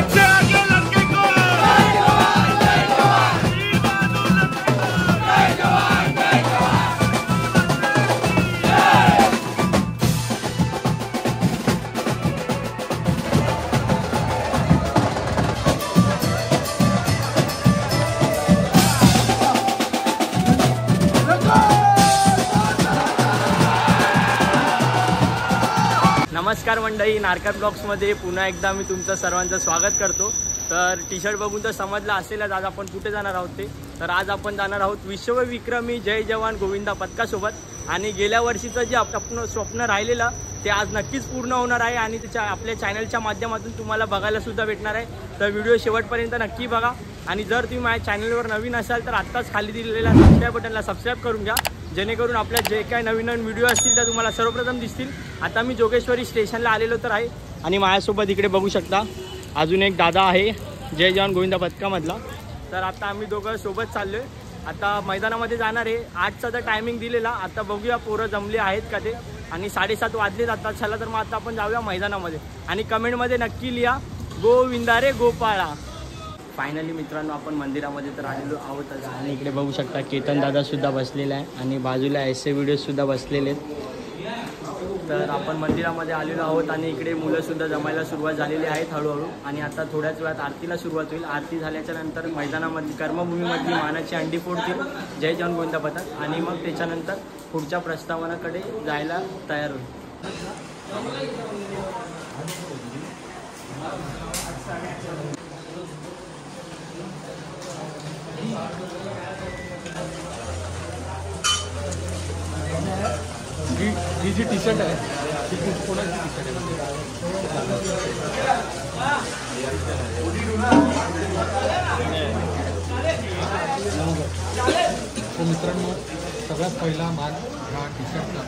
सबसे आगे लड़के को नमस्कार मंडळी, नारकर ब्लॉग्समध्ये पुन्हा एकदा मी तुमचं सर्वांचं स्वागत करतो। तर टी शर्ट बघून तर समजलं असेलच आज आपण कुठे जाणार आहोत ते। तर आज आपण जाणार आहोत विश्वविक्रमी जय जवान गोविंदा पथकासोबत। आणि गेल्या वर्षीचं जे आपलं स्वप्न राहिलेलं ते आज नक्कीच पूर्ण होणार आहे आणि त्याच्या आपल्या चॅनलच्या माध्यमातून तुम्हाला बघायला सुद्धा भेटणार आहे। तर व्हिडिओ शेवटपर्यंत नक्की बघा आणि जर तुम्ही माझ्या चॅनलवर नवीन असाल तर आत्ताच खाली दिलेल्या सबस्क्राईब बटनला सबस्क्राईब करून घ्या, जेणेकरून आपल्या जे काही नवीन नवीन व्हिडिओ असतील त्या तुम्हाला सर्वप्रथम दिसतील। आता मी जोगेश्वरी स्टेशनला आलेलो तर आहे आणि माझ्यासोबत इकडे बघू शकता अजून एक दादा आहे जय जवान गोविंदा पथकामधला। तर आता आम्ही दोघं सोबत चाललो आहे, आता मैदानामध्ये जाणार आहे। 8चा तर टायमिंग दिलेला, आता बघूया पोरं जमले आहेत का ते। आणि 7:30 वाजले जातात, चला तर मग आता आपण जाऊया मैदानामध्ये आणि कमेंटमध्ये नक्की लिहा गोविंदा रे गोपाळा। फायनली मित्रांनो आपण मंदिरामध्ये तर आलेलो आहोतच आणि इकडे बघू शकता केतन दादा सुद्धा बसलेला आहे आणि बाजूला ऐसे व्हिडिओ सुद्धा बसलेले आहेत। तर आपण मंदिरामध्ये आलेलो आहोत आणि इकडे मुलं सुद्धा जमायला सुरुवात झालेली आहेत हळूहळू। आणि आता थोड्याच वेळात आरतीला सुरुवात होईल। आरती झाल्याच्या नंतर मैदानामध्ये कर्मभूमीमधली मानाची अंडी फोडतील जय जवान गोविंदा पथक आणि मग त्याच्यानंतर पुढच्या प्रस्तावनाकडे जायला तयार होईल। ही जी टी शर्ट आहे ती कोणाची टी शर्ट आहे? तो मित्रांनो सगळ्यात पहिला मान ह्या टी शर्टला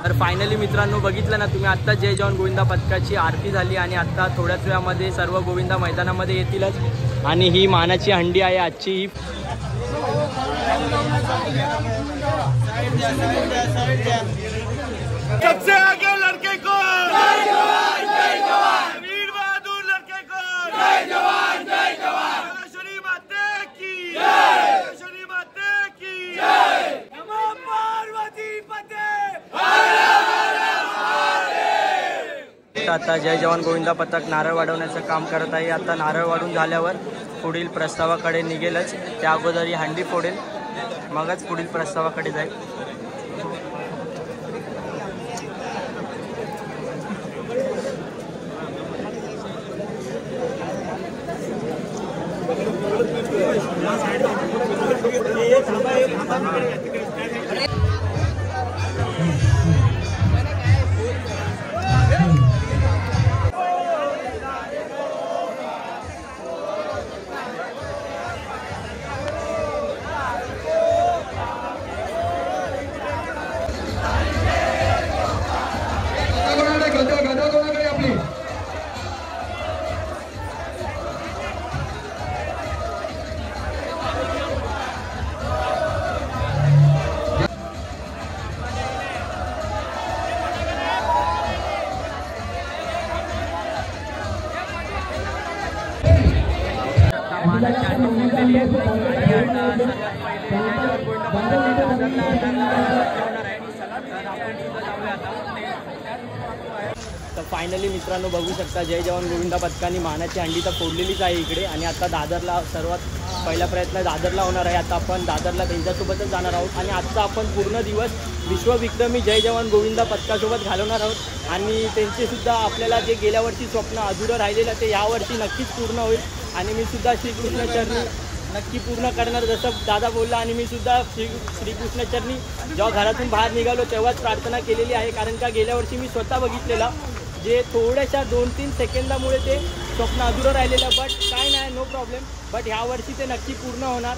तर फायनली मित्रांनो बघितलं ना तुम्ही, आत्ता जय जवान गोविंदा पथकाची आरती झाली आणि आत्ता थोड्याच वेळामध्ये सर्व गोविंदा मैदानामध्ये येतीलच। आणि ही मानाची हंडी आहे आजची ही। सबसे आगे लड़के को जय जवान जय जवान, वीर बहादुर लड़के को जय जवान जय जवान, शनि माते की जय, शनि माते की जय, नमो पार्वती पते। आता जय जवान गोविंदा पथक नारळ वाढवण्याचं काम करत आहे। आता नारळ वाढून झाल्यावर पुढील प्रस्तावाकडे निघेलच, त्या अगोदर ही हंडी फोडेल, मगच पुढील प्रस्तावाकडे जाईल। तर फायनली मित्रांनो बघू शकता जय जवान गोविंदा पथकाने मानाची हंडी तर फोडलेलीच आहे इकडे। आणि आता दादरला सर्वात पहिला प्रयत्न दादरला होणार आहे। आता आपण दादरला त्यांच्यासोबतच जाणार आहोत आणि आजचा आपण पूर्ण दिवस विश्वविक्रमी जय जवान गोविंदा पथकासोबत घालवणार आहोत। आणि त्यांचे सुद्धा आपल्याला जे गेल्या वर्षी स्वप्न अधुरं राहिलेलं ते यावर्षी नक्कीच पूर्ण होईल। आणि मी सुद्धा श्रीकृष्णचरणी नक्की पूर्ण करणार, जसं दादा बोलला। आणि मी सुद्धा श्रीकृष्णचरणी जेव्हा घरातून बाहेर निघालो तेव्हाच प्रार्थना केलेली आहे, कारण का गेल्या वर्षी मी स्वतः बघितलेलं जे थोड्याशा 2-3 सेकंदामुळे ते स्वप्न अधुरं राहिलेलं, बट काय नाही, नो प्रॉब्लेम। बट ह्या वर्षी ते नक्की पूर्ण होणार।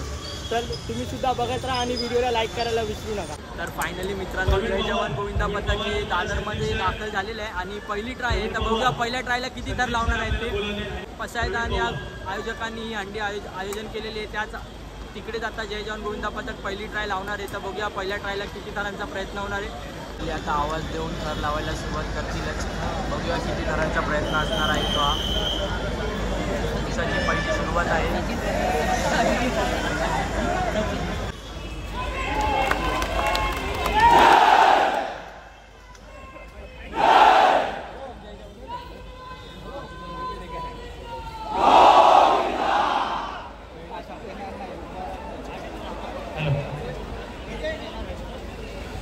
तर तुम्ही सुद्धा बघत राहा आणि व्हिडिओला लाईक करायला विसरू नका। तर फायनली मित्रांनो जय जवान गोविंदा पथक हे दादरमध्ये दाखल झालेलं आहे आणि पहिली ट्राय आहे। तर बघूया पहिल्या ट्रायला किती थर लावणार आहेत ते पसायदा आणि आयोजकांनी ही हंडी आयोजन केलेली आहे, त्याच तिकडे जाता जय जवान गोविंदा पथक पहिली ट्राय लावणार आहे। तर बघूया पहिल्या ट्रायला किती थरांचा प्रयत्न होणार आहे। आता आवाज देऊन थर लावायला सुरुवात करतीलच, बघूया किती थरांचा प्रयत्न असणार आहे तो। दिवसाची पहिली सुरुवात आहे।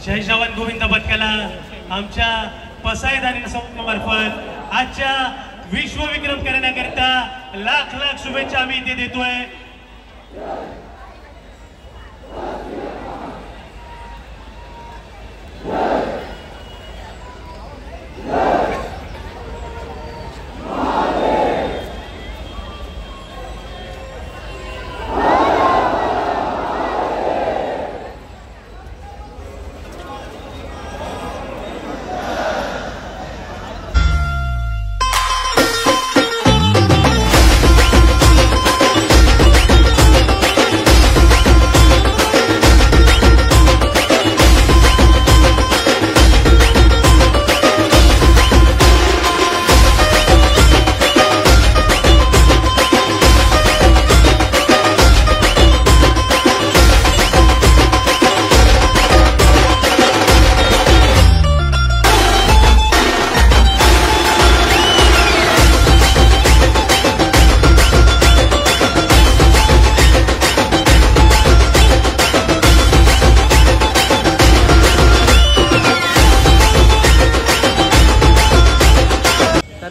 जय जवान गोविंदा पथकाला आमच्या पसायदानीमार्फत आजच्या विश्वविक्रम करण्याकरिता लाख लाख शुभेच्छा आम्ही इथे देतोय।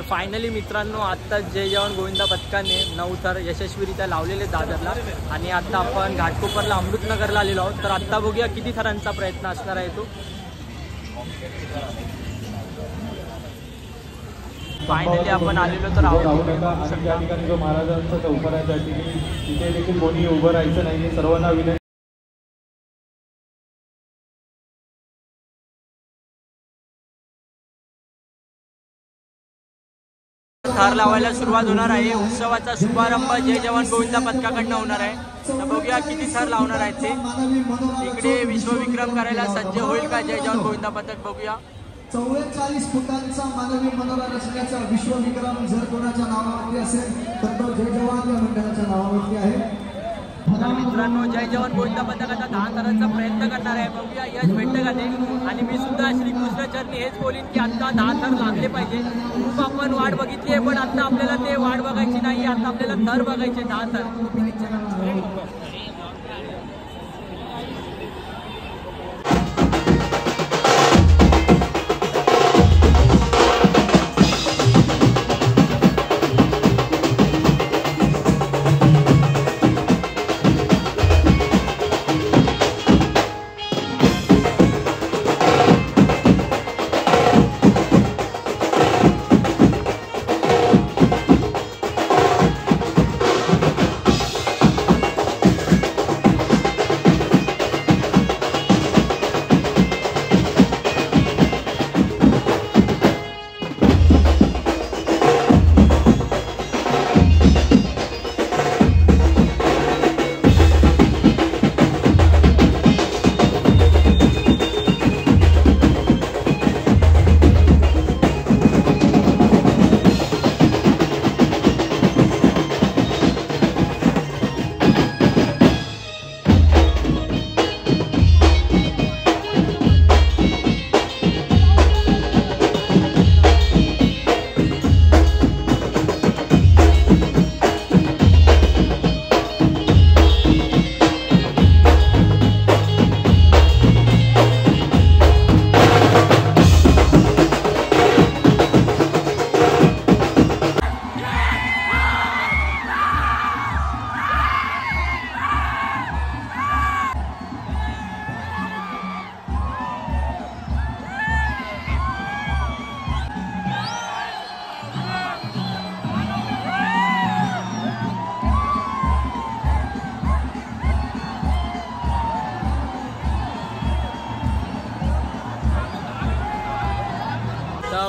फायनली मित्रांनो आत्ता जय जवान गोविंदा पथकाने 9 थर यशस्वीरित्या लावलेले दादरला आणि आता आपण घाटकोपरला अमृतनगरला आलेलो आहोत। तर आत्ता बघूया किती थरांचा प्रयत्न असणार आहे तो। फायनली आपण आलेलो तर आहोत। त्या ठिकाणी जो महाराजांचा चौकार आहे त्या ठिकाणी तिथे देखील कोणी उभं राहायचं नाही, सर्वांना विनंती थर लावायला सुरुवात होणार आहे. उत्सवाचा शुभारंभ जय जवान गोविंदा पथकाकडनं होणार आहे. तर बघूया किती थर लावणार आहेत ते. इकडे विश्वविक्रम करायला सज्ज होईल का जय जवान गोविंदा पथक, बघूया. 44 फुटांचा मानवी मनोरा रचण्याचा विश्वविक्रम जर कोणाच्या नावावरती असेल तर तो जय जवान या मंडळाच्या नावावरती आहे. तर मित्रांनो, जय जवान गोविंदा पथकाचा 10 थरांचा प्रयत्न करणार आहे. बघूया यश भेटतं का ते. आणि मी सुद्धा श्री कृष्णचरणी हेच बोलीन की आता 10 थर लागले पाहिजे. खूप आपण वाट बघितली आहे, पण आता आपल्याला ते वाट बघायची नाही, आता आपल्याला थर बघायचे 10 थर.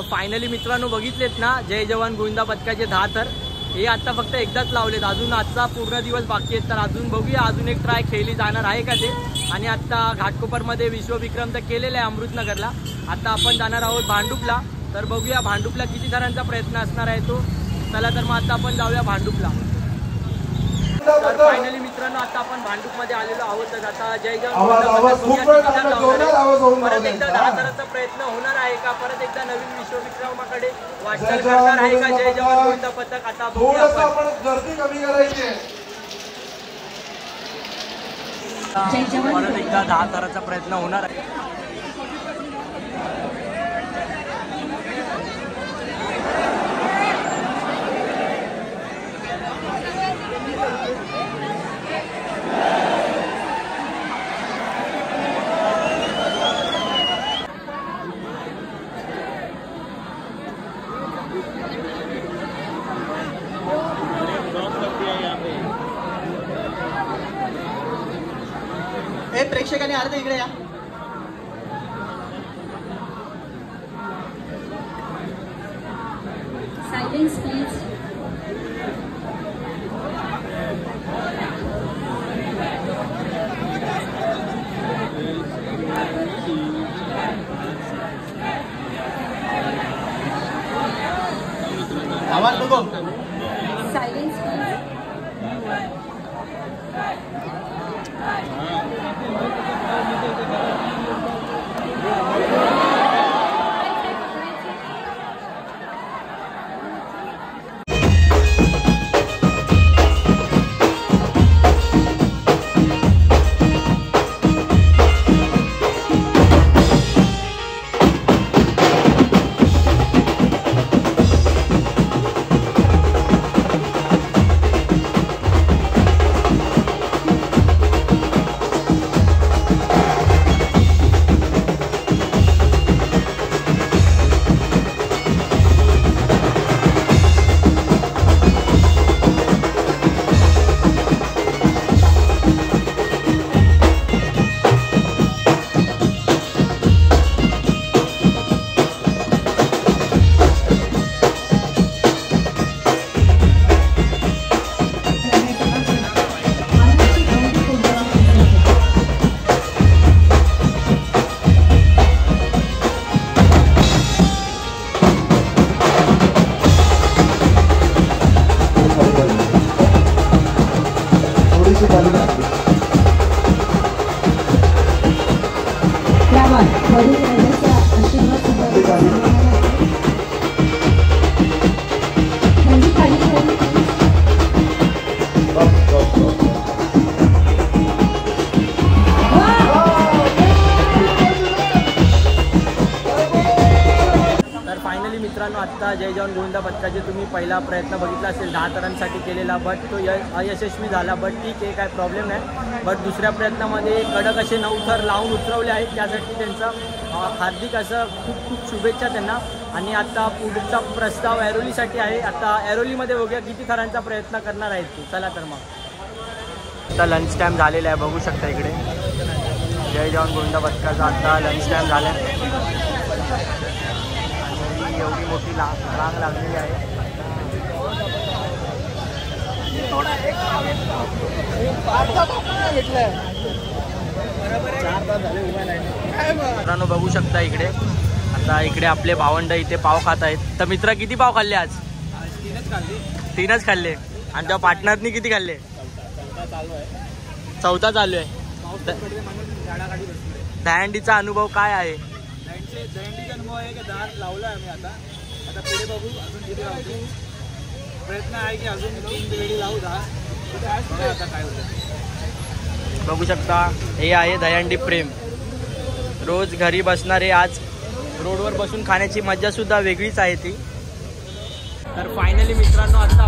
फायनली मित्रांनो बघितलेत ना जय जवान गोविंदा पथकाचे 10 थर. हे आता फक्त एकदाच लावलेत, अजून आजचा पूर्ण दिवस बाकी आहेत. तर अजून बघूया, अजून एक ट्राय खेळली जाणार आहे का ते. आणि आता घाटकोपरमध्ये विश्वविक्रम तर केलेला आहे अमृतनगरला. आता आपण जाणार आहोत भांडुपला. तर बघूया भांडुपला किती थरांचा प्रयत्न असणार आहे तो. चला तर मग आता आपण जाऊया भांडुपला. तर फायनली मित्रांनो आता आपण भांडुपमध्ये आलेलो आहोत. तर आता जय जवान परत एकदा 10 थरांचा प्रयत्न होणार आहे का, परत एकदा नवीन विश्वविक्रमाकडे वाटचाल करणार आहे का जय जवान गोविंदा पथक. आता बघूया आपण. गर्दी कमी करायची. परत एकदा 10 थरांचा प्रयत्न होणार आहे. प्रेक्षकांनी अर्ध इकडे या. Silence please. आवाज नको. Silence please. वडीलराजाचा आशीर्वाद सुद्धा म्हणजे खाली तर फायनली मित्रांनो, आत्ता जय जवान गोविंदा पथकाचे तुम्ही पहिला प्रयत्न बघितला असेल 10 तरांसाठी केलेला, बट तो अयशस्वी झाला. बट ठीक आहे, काय प्रॉब्लेम नाही. बट दुसऱ्या प्रयत्नामध्ये कडक असे 9 थर लावून उतरवले आहेत. त्यासाठी त्यांचा हार्दिक असं खूप खूप शुभेच्छा त्यांना. आणि आता पुढचा प्रस्ताव ऐरोलीसाठी आहे. आता ऐरोलीमध्ये बघूया किती थरांचा प्रयत्न करणार आहेत ते. चला तर मग आता लंच टाईम झालेला आहे, बघू शकता इकडे जय जवान गोविंदा पथकाचा आता लंच टाईम झाला आहे. आणि एवढी मोठी रांग लागलेली आहे. मित्रांनो बघू शकता इकडे, आता इकडे आपले भावंड इथे पाव खात आहेत. तर मित्र किती पाव खाल्ले आज? 3च खाल्ले. आणि त्या पार्टनरनी किती खाल्ले? चौथा चालू आहे. दहीहंडीचा अनुभव काय आहे? दहीहंडीचा अनुभव आहे की दार लावला आम्ही आता पुढे बघू अजून किती लावतो. प्रयत्न आहे की अजून 3 वेळी लावू 10. आता काय होतं बघू शकता. हे आहे दहीहंडी प्रेम. रोज घरी बसणारे आज रोडवर बसून खाण्याची मजा सुद्धा वेगळीच आहे ती. तर फायनली मित्रांनो, आता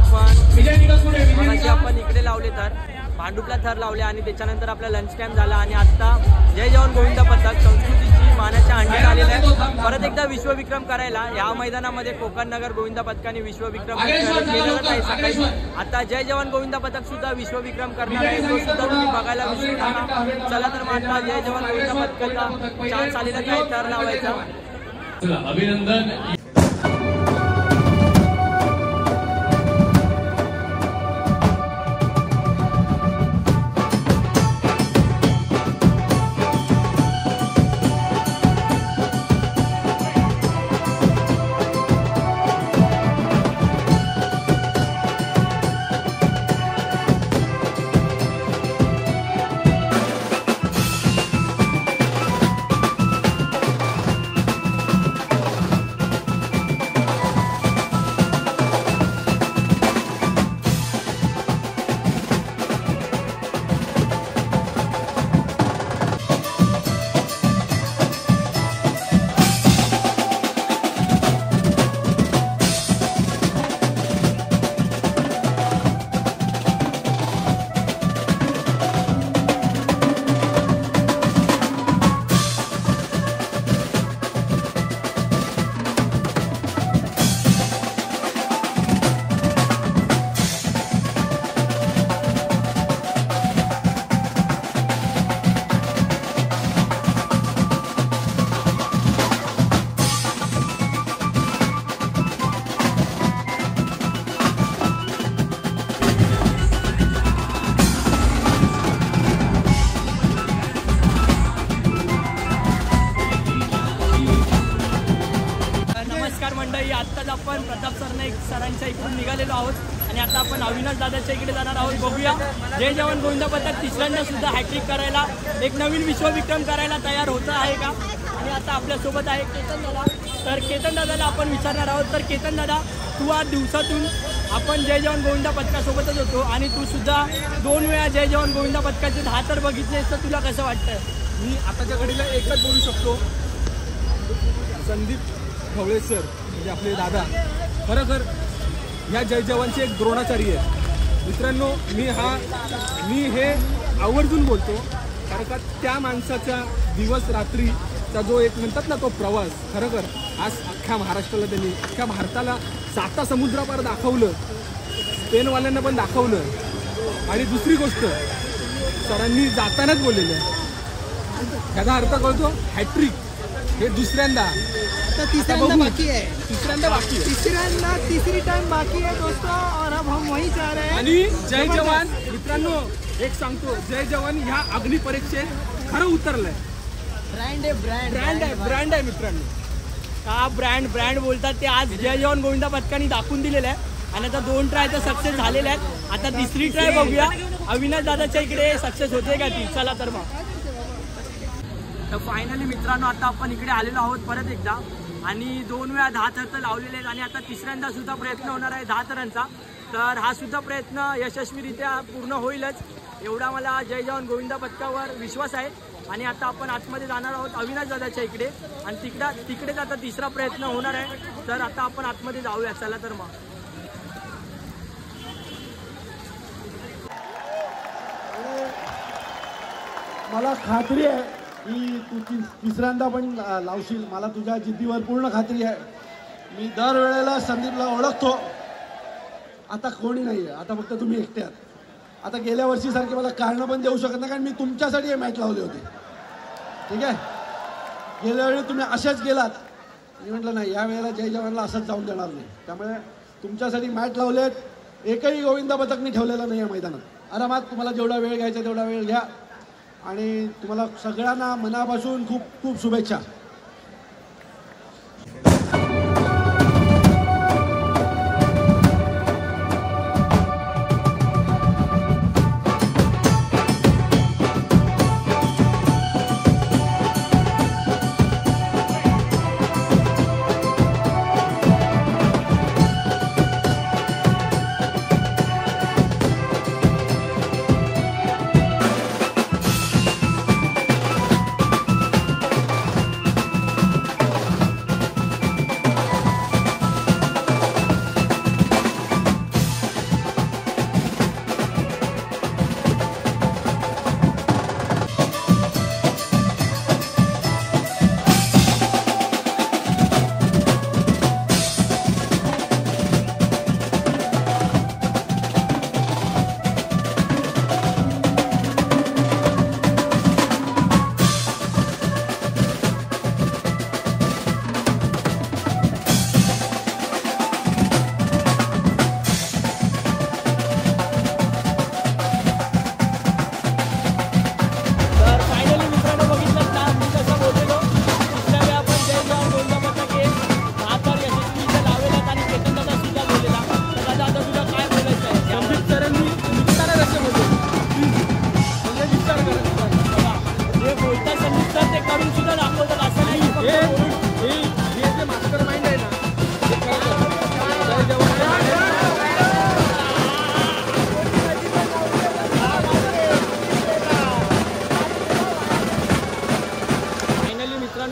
आपण इकडे लावले तर भांडुपला थर लावले आणि त्याच्यानंतर आपला लंच टाइम झाला. आणि आता जय जवान गोविंदा पथक संस्कृतीची मानाच्या हंडीत आलेला आहे. परत एकदा विश्वविक्रम करायला या मैदानामध्ये कोकण नगर गोविंदा पथकाने विश्वविक्रम केलेलाच आहे सकाळी. आता जय जवान गोविंदा पथक सुद्धा विश्वविक्रम करणार आहे, तो सुद्धा तुम्ही बघायला विसरू नका. चला तर मग आता जय जवान गोविंदा पथकाचा चान्स आलेला नाही थर लावायचा. अभिनंदन. मंडळी, आत्ताच आपण प्रताप सरांच्या इकडून निघालेलो आहोत आणि आता आपण अविनाश दादाच्या इकडे जाणार आहोत. बघूया जय जवान गोविंदा पथक तिसऱ्यांदा सुद्धा हॅट्रिक करायला, एक नवीन विश्वविक्रम करायला तयार होत आहे का. आणि आता आपल्यासोबत आहे केतन दादा. तर केतन दादाला आपण विचारणार आहोत. तर केतन दादा, तू आज दिवसातून आपण जय जवान गोविंदा पथकासोबतच होतो आणि तू सुद्धा 2 वेळा जय जवान गोविंदा पथकाचे 10 तर बघितलेस, तर तुला कसं वाटतंय? मी आताच्या घडीला एकच बोलू शकतो, संदीप ढवळे सर म्हणजे आपले दादा खरोखर ह्या जय जवानचे एक द्रोणाचार्य आहे. मित्रांनो, मी हे आवर्जून बोलतो कारण का त्या माणसाचा दिवस रात्रीचा जो एक म्हणतात ना तो प्रवास, खरोखर आज अख्ख्या महाराष्ट्राला त्यांनी, अख्ख्या भारताला 7 समुद्रापार दाखवलं, स्पेनवाल्यांना पण दाखवलं. आणि दुसरी गोष्ट सरांनी जातानाच बोललेलं आहे, त्याचा अर्थ कळतो हॅट्रिक. हे दुसऱ्यांदा, तिसऱ्यांदा बाकी है, तीसरी टाइम बाकी है दोस्तों, और अब हम वहीं जा रहे हैं. आणि जय जवान मित्रांनो, एक सांगतो, जय जवान ह्या अग्निपरीक्षेत खरं उतरलंय. ब्रँड आहे मित्रांनो. का ब्रँड बोलतात ते आज जय जवान गोविंदा पथकाने दाखवून दिलेलं आहे. आणि आता 2 ट्राय तर सक्सेस झालेले आहेत. आता 3री ट्राय बघूया अविनाश दादाच्या इकडे सक्सेस होते का ती. चला तर मग तर फायनली मित्रांनो आता आपण इकडे आलेलो आहोत परत एकदा आणि 2 वेळा 10 थर तर लावलेले आहेत आणि आता तिसऱ्यांदा सुद्धा प्रयत्न होणार आहे 10 थरांचा. तर हा सुद्धा प्रयत्न यशस्वीरित्या पूर्ण होईलच एवढा मला जय जवान गोविंदा पथकावर विश्वास आहे. आणि आता आपण आतमध्ये जाणार आहोत अविनाश दादाच्या इकडे आणि तिकडेच आता तिसरा प्रयत्न होणार आहे. तर आता आपण आतमध्ये जाऊया चला. तर मग मला खात्री आहे की तू तिसऱ्यांदा पण लावशील. मला तुझ्या जिद्दीवर पूर्ण खात्री आहे. मी दरवेळेला संदीपला ओळखतो. आता कोणी नाही आहे, आता फक्त तुम्ही एकटे आहात. आता गेल्या वर्षीसारखे मला कारणं पण देऊ शकत नाही कारण मी तुमच्यासाठी हे मॅच लावले होते. ठीक आहे, गेल्या वेळी तुम्ही असेच गेलात. मी म्हटलं नाही या वेळेला जय जवानला असंच जाऊन देणार नाही. त्यामुळे तुमच्यासाठी मॅच लावलेत. एकही गोविंदा पथक मी ठेवलेला नाही आहे मैदानात. आरामात तुम्हाला जेवढा वेळ घ्यायचा तेवढा वेळ घ्या आणि तुम्हाला सगळ्यांना मनापासून खूप खूप शुभेच्छा.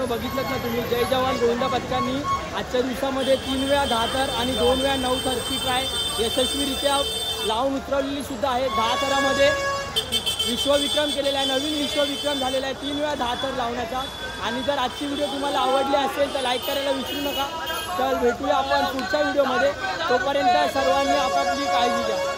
बघितलं ना तुम्ही जय जवान गोविंदा पथकांनी आजच्या दिवसामध्ये 3 वेळा 10 थर आणि 2 वेळा 9 थरची ट्राय यशस्वीरित्या लावून उतरवलेली सुद्धा आहे. 10 थरामध्ये विश्वविक्रम केलेला आहे, नवीन विश्वविक्रम झालेला आहे 3 वेळा 10 थर लावण्याचा. आणि जर आजची व्हिडिओ तुम्हाला आवडली असेल तर लाईक करायला विसरू नका. तर भेटूया आपण पुढच्या व्हिडिओमध्ये. तोपर्यंत सर्वांनी आपापली काळजी घ्या.